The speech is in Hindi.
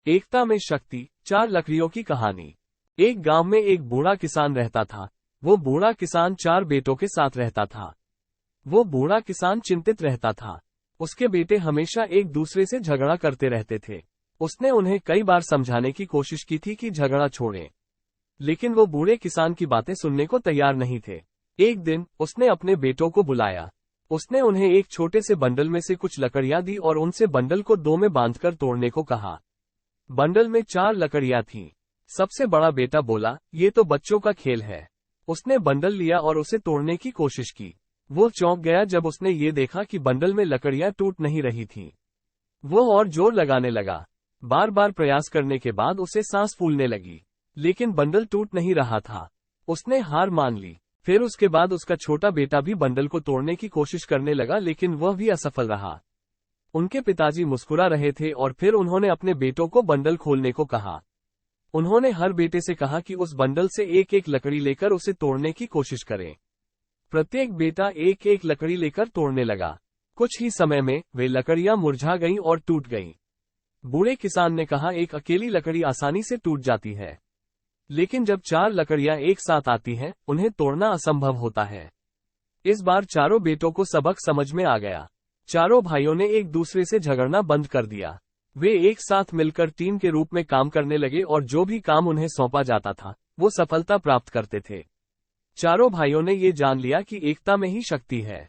एकता में शक्ति, 4 लकड़ियों की कहानी। एक गांव में एक बूढ़ा किसान रहता था। वो बूढ़ा किसान 4 बेटों के साथ रहता था। वो बूढ़ा किसान चिंतित रहता था। उसके बेटे हमेशा एक दूसरे से झगड़ा करते रहते थे। उसने उन्हें कई बार समझाने की कोशिश की थी कि झगड़ा छोड़ें, लेकिन वो बूढ़े किसान की बातें सुनने को तैयार नहीं थे। एक दिन उसने अपने बेटों को बुलाया। उसने उन्हें एक छोटे से बंडल में से कुछ लकड़ियां दी और उनसे बंडल को 2 में बांधकर तोड़ने को कहा। बंडल में 4 लकड़ियां थीं। सबसे बड़ा बेटा बोला, ये तो बच्चों का खेल है। उसने बंडल लिया और उसे तोड़ने की कोशिश की। वो चौंक गया जब उसने ये देखा कि बंडल में लकड़ियां टूट नहीं रही थीं। वो और जोर लगाने लगा। बार बार प्रयास करने के बाद उसे सांस फूलने लगी, लेकिन बंडल टूट नहीं रहा था। उसने हार मान ली। फिर उसके बाद उसका छोटा बेटा भी बंडल को तोड़ने की कोशिश करने लगा, लेकिन वह भी असफल रहा। उनके पिताजी मुस्कुरा रहे थे और फिर उन्होंने अपने बेटों को बंडल खोलने को कहा। उन्होंने हर बेटे से कहा कि उस बंडल से एक एक लकड़ी लेकर उसे तोड़ने की कोशिश करें। प्रत्येक बेटा एक एक लकड़ी लेकर तोड़ने लगा। कुछ ही समय में वे लकड़ियां मुरझा गईं और टूट गईं। बूढ़े किसान ने कहा, एक अकेली लकड़ी आसानी से टूट जाती है, लेकिन जब 4 लकड़ियां एक साथ आती हैं, उन्हें तोड़ना असंभव होता है। इस बार चारों बेटों को सबक समझ में आ गया। चारों भाइयों ने एक दूसरे से झगड़ना बंद कर दिया। वे एक साथ मिलकर टीम के रूप में काम करने लगे और जो भी काम उन्हें सौंपा जाता था, वो सफलता प्राप्त करते थे। चारों भाइयों ने ये जान लिया कि एकता में ही शक्ति है।